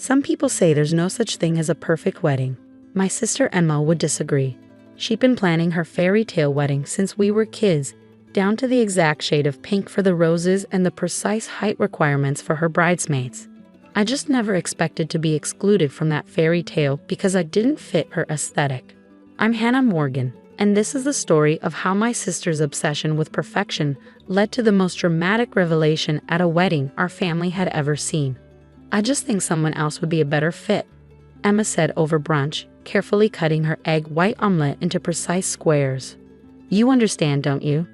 Some people say there's no such thing as a perfect wedding. My sister Emma would disagree. She'd been planning her fairy tale wedding since we were kids, down to the exact shade of pink for the roses and the precise height requirements for her bridesmaids. I just never expected to be excluded from that fairy tale because I didn't fit her aesthetic. I'm Hannah Morgan, and this is the story of how my sister's obsession with perfection led to the most dramatic revelation at a wedding our family had ever seen. I just think someone else would be a better fit, Emma said over brunch, carefully cutting her egg white omelet into precise squares. You understand, don't you?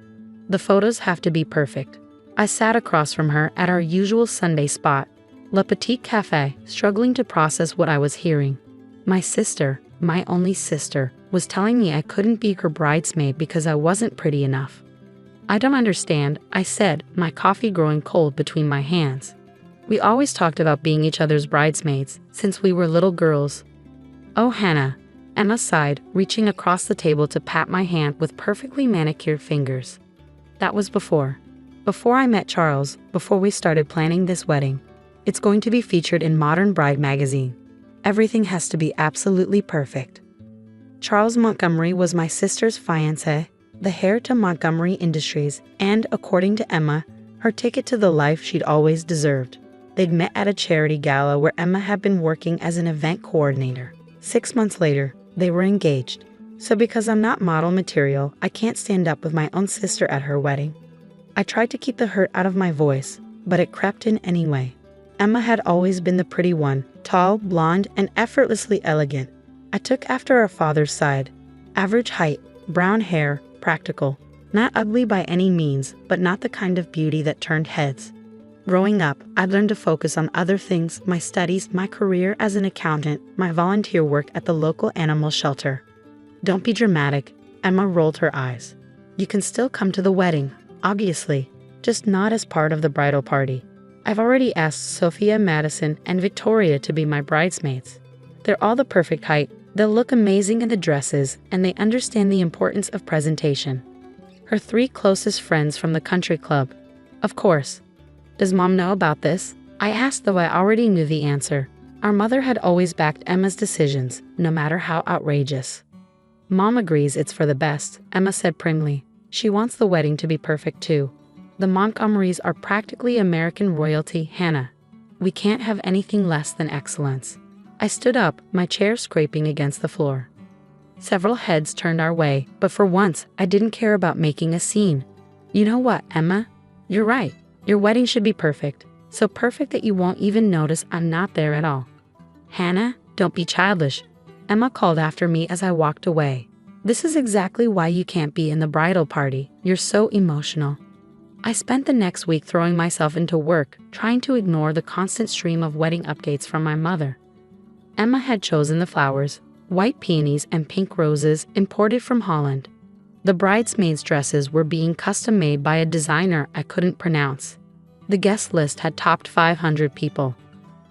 The photos have to be perfect. I sat across from her at our usual Sunday spot, Le Petit Café, struggling to process what I was hearing. My sister, my only sister, was telling me I couldn't be her bridesmaid because I wasn't pretty enough. I don't understand, I said, my coffee growing cold between my hands. We always talked about being each other's bridesmaids since we were little girls. Oh, Hannah, Emma sighed, reaching across the table to pat my hand with perfectly manicured fingers. That was before I met Charles, before we started planning this wedding. It's going to be featured in Modern Bride magazine. Everything has to be absolutely perfect. Charles Montgomery was my sister's fiancé, the heir to Montgomery Industries, and, according to Emma, her ticket to the life she'd always deserved. They'd met at a charity gala where Emma had been working as an event coordinator. 6 months later, they were engaged. So because I'm not model material, I can't stand up with my own sister at her wedding. I tried to keep the hurt out of my voice, but it crept in anyway. Emma had always been the pretty one, tall, blonde, and effortlessly elegant. I took after our father's side. Average height, brown hair, practical. Not ugly by any means, but not the kind of beauty that turned heads. Growing up, I learned to focus on other things, my studies, my career as an accountant, my volunteer work at the local animal shelter. Don't be dramatic, Emma rolled her eyes. You can still come to the wedding, obviously, just not as part of the bridal party. I've already asked Sophia, Madison, and Victoria to be my bridesmaids. They're all the perfect height, they'll look amazing in the dresses, and they understand the importance of presentation. Her 3 closest friends from the country club. Of course. Does Mom know about this? I asked, though I already knew the answer. Our mother had always backed Emma's decisions, no matter how outrageous. Mom agrees it's for the best, Emma said primly. She wants the wedding to be perfect too. The Montgomerys are practically American royalty, Hannah. We can't have anything less than excellence. I stood up, my chair scraping against the floor. Several heads turned our way, but for once, I didn't care about making a scene. You know what, Emma? You're right. Your wedding should be perfect. So perfect that you won't even notice I'm not there at all. Hannah, don't be childish, Emma called after me as I walked away. This is exactly why you can't be in the bridal party. You're so emotional. I spent the next week throwing myself into work, trying to ignore the constant stream of wedding updates from my mother. Emma had chosen the flowers, white peonies and pink roses imported from Holland. The bridesmaids' dresses were being custom made by a designer I couldn't pronounce. The guest list had topped 500 people.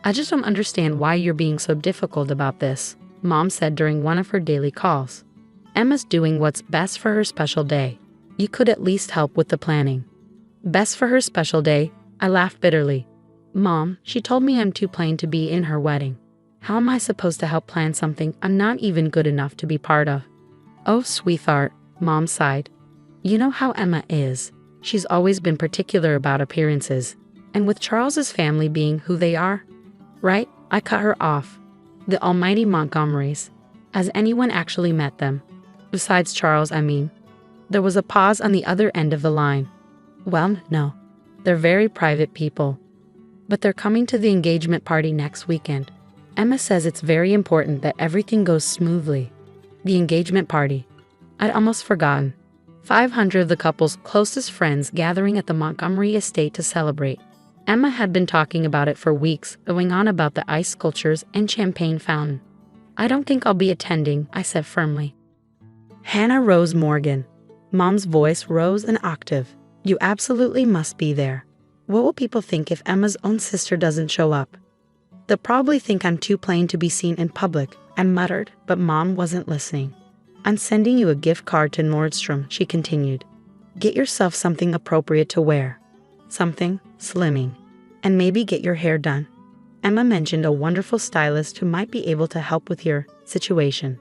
I just don't understand why you're being so difficult about this, Mom said during one of her daily calls. Emma's doing what's best for her special day. You could at least help with the planning. Best for her special day? I laughed bitterly. Mom, she told me I'm too plain to be in her wedding. How am I supposed to help plan something I'm not even good enough to be part of? Oh, sweetheart, Mom sighed. You know how Emma is. She's always been particular about appearances. And with Charles's family being who they are, right? I cut her off. The almighty Montgomerys. Has anyone actually met them? Besides Charles, I mean. There was a pause on the other end of the line. Well, no. They're very private people. But they're coming to the engagement party next weekend. Emma says it's very important that everything goes smoothly. The engagement party. I'd almost forgotten. 500 of the couple's closest friends gathering at the Montgomery estate to celebrate. Emma had been talking about it for weeks, going on about the ice sculptures and champagne fountain. I don't think I'll be attending, I said firmly. Hannah Rose Morgan. Mom's voice rose an octave. You absolutely must be there. What will people think if Emma's own sister doesn't show up? They'll probably think I'm too plain to be seen in public, I muttered, but Mom wasn't listening. I'm sending you a gift card to Nordstrom, she continued. Get yourself something appropriate to wear. Something slimming. And maybe get your hair done. Emma mentioned a wonderful stylist who might be able to help with your situation.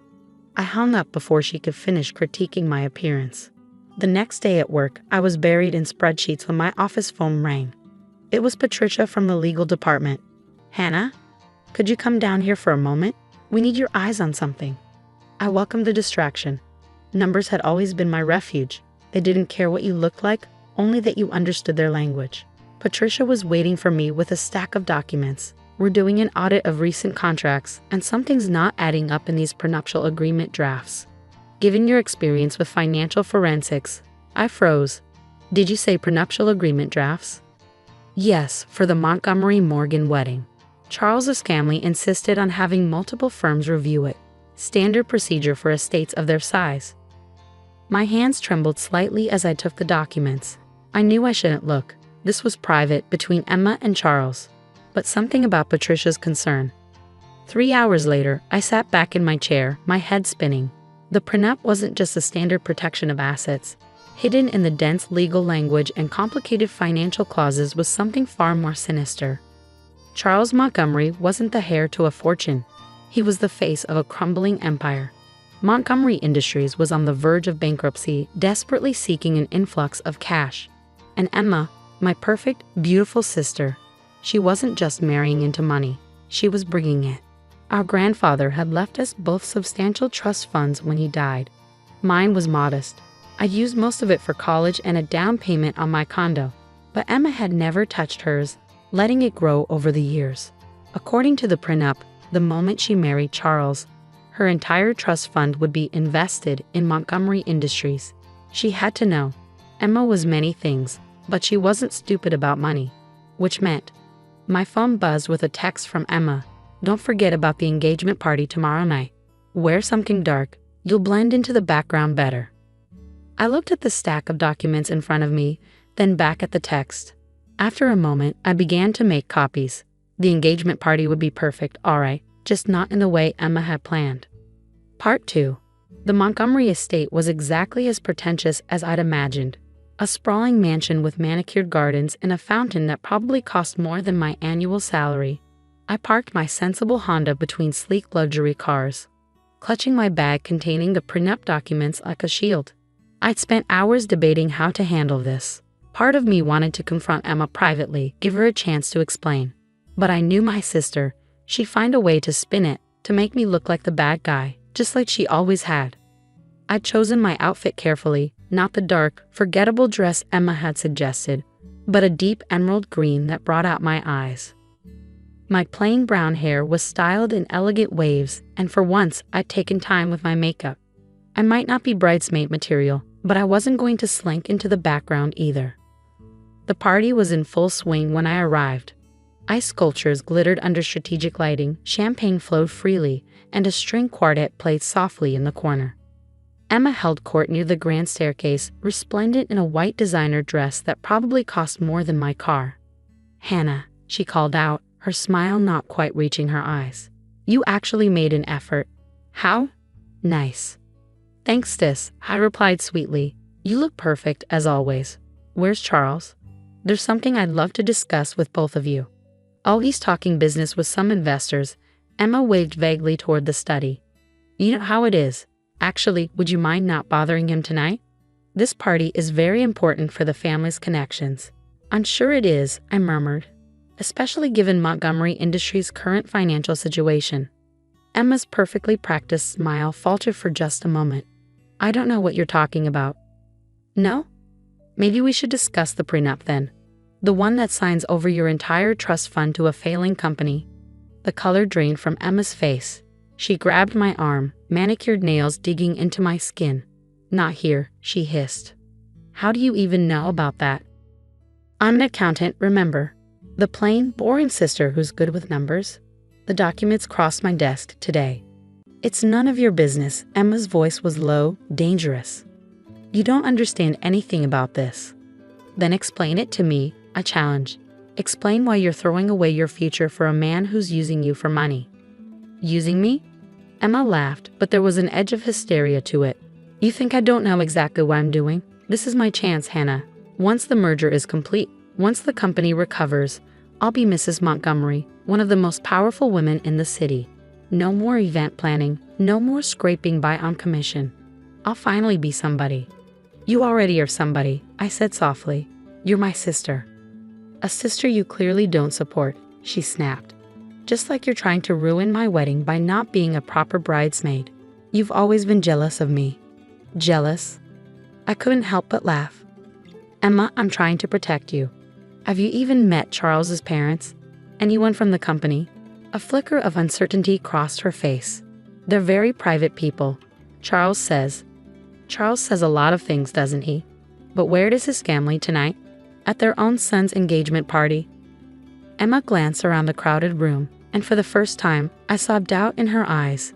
I hung up before she could finish critiquing my appearance. The next day at work, I was buried in spreadsheets when my office phone rang. It was Patricia from the legal department. Hannah, could you come down here for a moment? We need your eyes on something. I welcomed the distraction. Numbers had always been my refuge. They didn't care what you looked like, only that you understood their language. Patricia was waiting for me with a stack of documents. We're doing an audit of recent contracts, and something's not adding up in these prenuptial agreement drafts. Given your experience with financial forensics, I froze. Did you say prenuptial agreement drafts? Yes, for the Montgomery Morgan wedding. Charles's family insisted on having multiple firms review it. Standard procedure for estates of their size. My hands trembled slightly as I took the documents. I knew I shouldn't look. This was private between Emma and Charles. But something about Patricia's concern. 3 hours later, I sat back in my chair, my head spinning. The prenup wasn't just a standard protection of assets. Hidden in the dense legal language and complicated financial clauses was something far more sinister. Charles Montgomery wasn't the heir to a fortune. He was the face of a crumbling empire. Montgomery Industries was on the verge of bankruptcy, desperately seeking an influx of cash. And Emma, my perfect, beautiful sister, she wasn't just marrying into money, she was bringing it. Our grandfather had left us both substantial trust funds when he died. Mine was modest. I'd used most of it for college and a down payment on my condo, but Emma had never touched hers, letting it grow over the years. According to the prenup, the moment she married Charles, her entire trust fund would be invested in Montgomery Industries. She had to know. Emma was many things, but she wasn't stupid about money, which meant my phone buzzed with a text from Emma. Don't forget about the engagement party tomorrow night. Wear something dark. You'll blend into the background better. I looked at the stack of documents in front of me, then back at the text. After a moment, I began to make copies. The engagement party would be perfect, all right, just not in the way Emma had planned. Part 2. The Montgomery estate was exactly as pretentious as I'd imagined. A sprawling mansion with manicured gardens and a fountain that probably cost more than my annual salary. I parked my sensible Honda between sleek luxury cars, clutching my bag containing the prenup documents like a shield. I'd spent hours debating how to handle this. Part of me wanted to confront Emma privately, give her a chance to explain. But I knew my sister. She'd find a way to spin it, to make me look like the bad guy, just like she always had. I'd chosen my outfit carefully, not the dark, forgettable dress Emma had suggested, but a deep emerald green that brought out my eyes. My plain brown hair was styled in elegant waves, and for once I'd taken time with my makeup. I might not be bridesmaid material, but I wasn't going to slink into the background either. The party was in full swing when I arrived. Ice sculptures glittered under strategic lighting, champagne flowed freely, and a string quartet played softly in the corner. Emma held court near the grand staircase, resplendent in a white designer dress that probably cost more than my car. "Hannah," she called out, her smile not quite reaching her eyes. "You actually made an effort. How? Nice." "Thanks, sis," I replied sweetly. "You look perfect, as always. Where's Charles? There's something I'd love to discuss with both of you." "Oh, he's talking business with some investors." Emma waved vaguely toward the study. "You know how it is. Actually, would you mind not bothering him tonight? This party is very important for the family's connections." "I'm sure it is," I murmured, especially given Montgomery Industries' current financial situation. Emma's perfectly practiced smile faltered for just a moment. "I don't know what you're talking about." "No? Maybe we should discuss the prenup then. The one that signs over your entire trust fund to a failing company." The color drained from Emma's face. She grabbed my arm, manicured nails digging into my skin. "Not here," she hissed. "How do you even know about that?" "I'm an accountant, remember. The plain, boring sister who's good with numbers." The documents crossed my desk today. "It's none of your business." Emma's voice was low, dangerous. "You don't understand anything about this." "Then explain it to me," I challenged. "Explain why you're throwing away your future for a man who's using you for money." "Using me?" Emma laughed, but there was an edge of hysteria to it. "You think I don't know exactly what I'm doing? This is my chance, Hannah. Once the merger is complete, once the company recovers, I'll be Mrs. Montgomery, one of the most powerful women in the city. No more event planning, no more scraping by on commission. I'll finally be somebody. You already are somebody, I said softly. You're my sister. A sister you clearly don't support, she snapped. Just like you're trying to ruin my wedding by not being a proper bridesmaid. You've always been jealous of me. Jealous? I couldn't help but laugh. Emma, I'm trying to protect you. Have you even met Charles's parents? Anyone from the company? A flicker of uncertainty crossed her face. They're very private people, Charles says. Charles says a lot of things, doesn't he? But where is his family tonight? At their own son's engagement party? Emma glanced around the crowded room, and for the first time, I saw doubt in her eyes.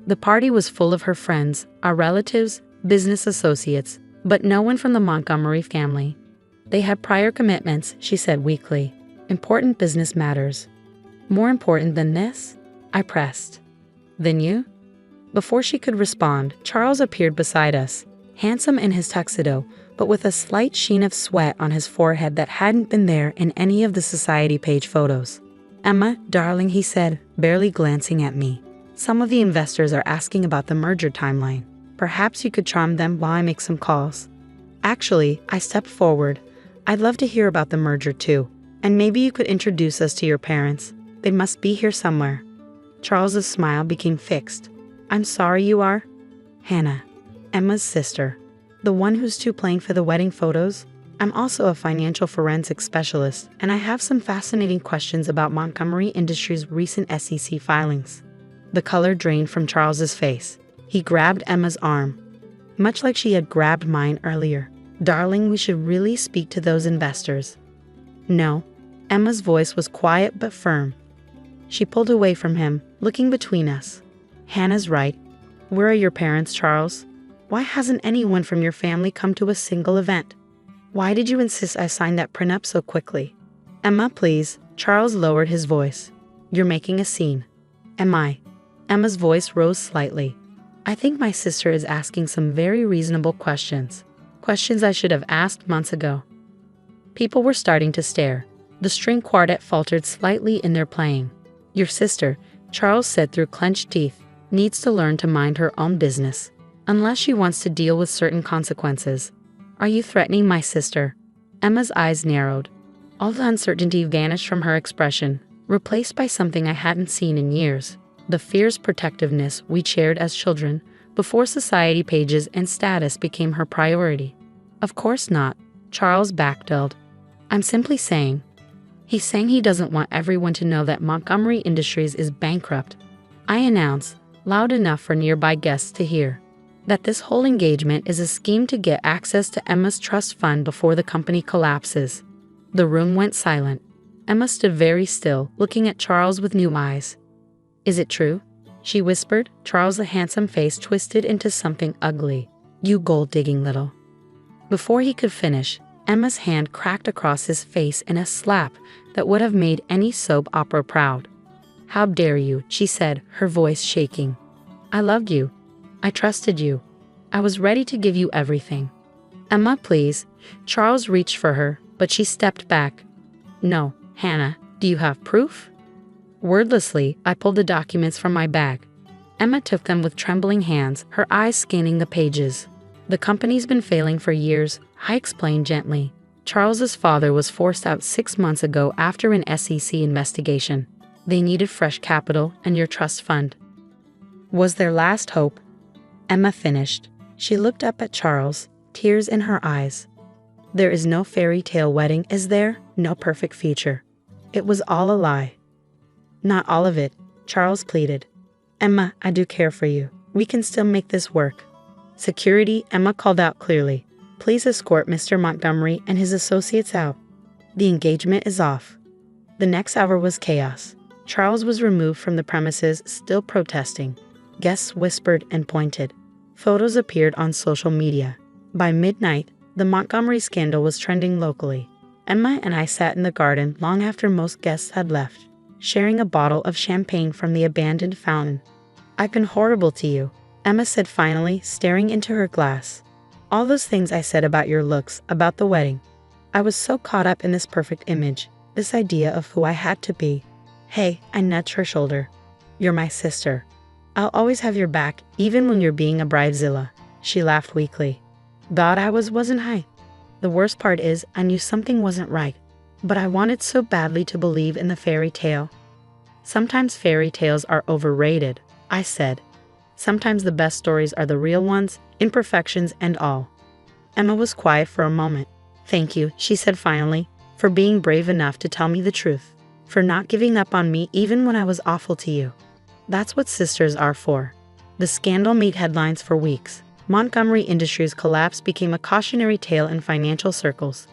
The party was full of her friends, our relatives, business associates, but no one from the Montgomery family. They had prior commitments, she said weakly. Important business matters. More important than this? I pressed. Than you? Before she could respond, Charles appeared beside us, handsome in his tuxedo, but with a slight sheen of sweat on his forehead that hadn't been there in any of the society page photos. Emma, darling, he said, barely glancing at me. Some of the investors are asking about the merger timeline. Perhaps you could charm them while I make some calls. Actually, I stepped forward. I'd love to hear about the merger too. And maybe you could introduce us to your parents. They must be here somewhere. Charles's smile became fixed. I'm sorry you are? Hannah, Emma's sister. The one who's too plain for the wedding photos? I'm also a financial forensics specialist, and I have some fascinating questions about Montgomery Industries' recent SEC filings. The color drained from Charles's face. He grabbed Emma's arm, much like she had grabbed mine earlier. Darling, we should really speak to those investors. No. Emma's voice was quiet but firm. She pulled away from him, looking between us. Hannah's right. Where are your parents, Charles? Why hasn't anyone from your family come to a single event? Why did you insist I sign that prenup so quickly? Emma, please. Charles lowered his voice. You're making a scene. Am I? Emma's voice rose slightly. I think my sister is asking some very reasonable questions. Questions I should have asked months ago. People were starting to stare. The string quartet faltered slightly in their playing. Your sister, Charles said through clenched teeth, needs to learn to mind her own business, unless she wants to deal with certain consequences. Are you threatening my sister? Emma's eyes narrowed. All the uncertainty vanished from her expression, replaced by something I hadn't seen in years. The fierce protectiveness we shared as children, before society pages and status became her priority. Of course not, Charles backpedaled. I'm simply saying. He's saying he doesn't want everyone to know that Montgomery Industries is bankrupt. I announce, loud enough for nearby guests to hear, that this whole engagement is a scheme to get access to Emma's trust fund before the company collapses. The room went silent. Emma stood very still, looking at Charles with new eyes. Is it true? She whispered. Charles' handsome face twisted into something ugly. You gold-digging little. Before he could finish, Emma's hand cracked across his face in a slap that would have made any soap opera proud. How dare you, she said, her voice shaking. I loved you. I trusted you. I was ready to give you everything. Emma, please. Charles reached for her, but she stepped back. No, Hannah, do you have proof? Wordlessly, I pulled the documents from my bag. Emma took them with trembling hands, her eyes scanning the pages. The company's been failing for years, I explained gently. Charles's father was forced out 6 months ago after an SEC investigation. They needed fresh capital and your trust fund was their last hope. Emma finished. She looked up at Charles, tears in her eyes. There is no fairy tale wedding, is there? No perfect future. It was all a lie. Not all of it, Charles pleaded. Emma, I do care for you. We can still make this work. Security, Emma called out clearly. Please escort Mr. Montgomery and his associates out. The engagement is off. The next hour was chaos. Charles was removed from the premises, still protesting. Guests whispered and pointed. Photos appeared on social media. By midnight, the Montgomery scandal was trending locally. Emma and I sat in the garden long after most guests had left, sharing a bottle of champagne from the abandoned fountain. I've been horrible to you, Emma said finally, staring into her glass. All those things I said about your looks, about the wedding. I was so caught up in this perfect image, this idea of who I had to be. Hey, I nudged her shoulder. You're my sister. I'll always have your back, even when you're being a bridezilla. She laughed weakly. Thought I wasn't I. The worst part is, I knew something wasn't right, but I wanted so badly to believe in the fairy tale. Sometimes fairy tales are overrated, I said. Sometimes the best stories are the real ones, imperfections and all. Emma was quiet for a moment. Thank you, she said finally, for being brave enough to tell me the truth, for not giving up on me even when I was awful to you. That's what sisters are for. The scandal made headlines for weeks. Montgomery Industries' collapse became a cautionary tale in financial circles.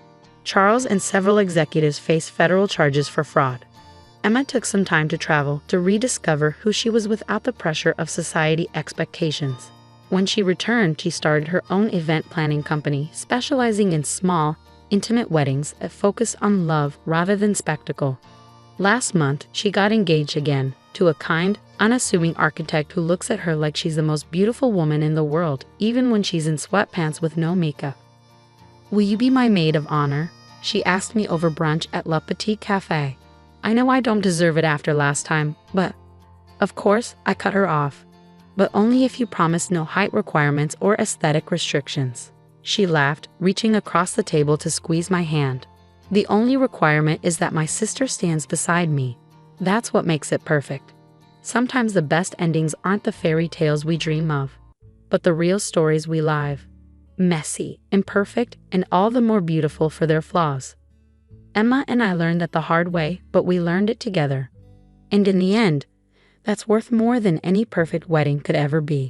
Charles and several executives faced federal charges for fraud. Emma took some time to travel to rediscover who she was without the pressure of society expectations. When she returned, she started her own event planning company, specializing in small, intimate weddings that focus on love rather than spectacle. Last month, she got engaged again to a kind, unassuming architect who looks at her like she's the most beautiful woman in the world, even when she's in sweatpants with no makeup. Will you be my maid of honor? She asked me over brunch at Le Petit Café. I know I don't deserve it after last time, but... Of course, I cut her off. But only if you promise no height requirements or aesthetic restrictions. She laughed, reaching across the table to squeeze my hand. The only requirement is that my sister stands beside me. That's what makes it perfect. Sometimes the best endings aren't the fairy tales we dream of, but the real stories we live. Messy, imperfect, and all the more beautiful for their flaws. Emma and I learned that the hard way, but we learned it together. And in the end, that's worth more than any perfect wedding could ever be.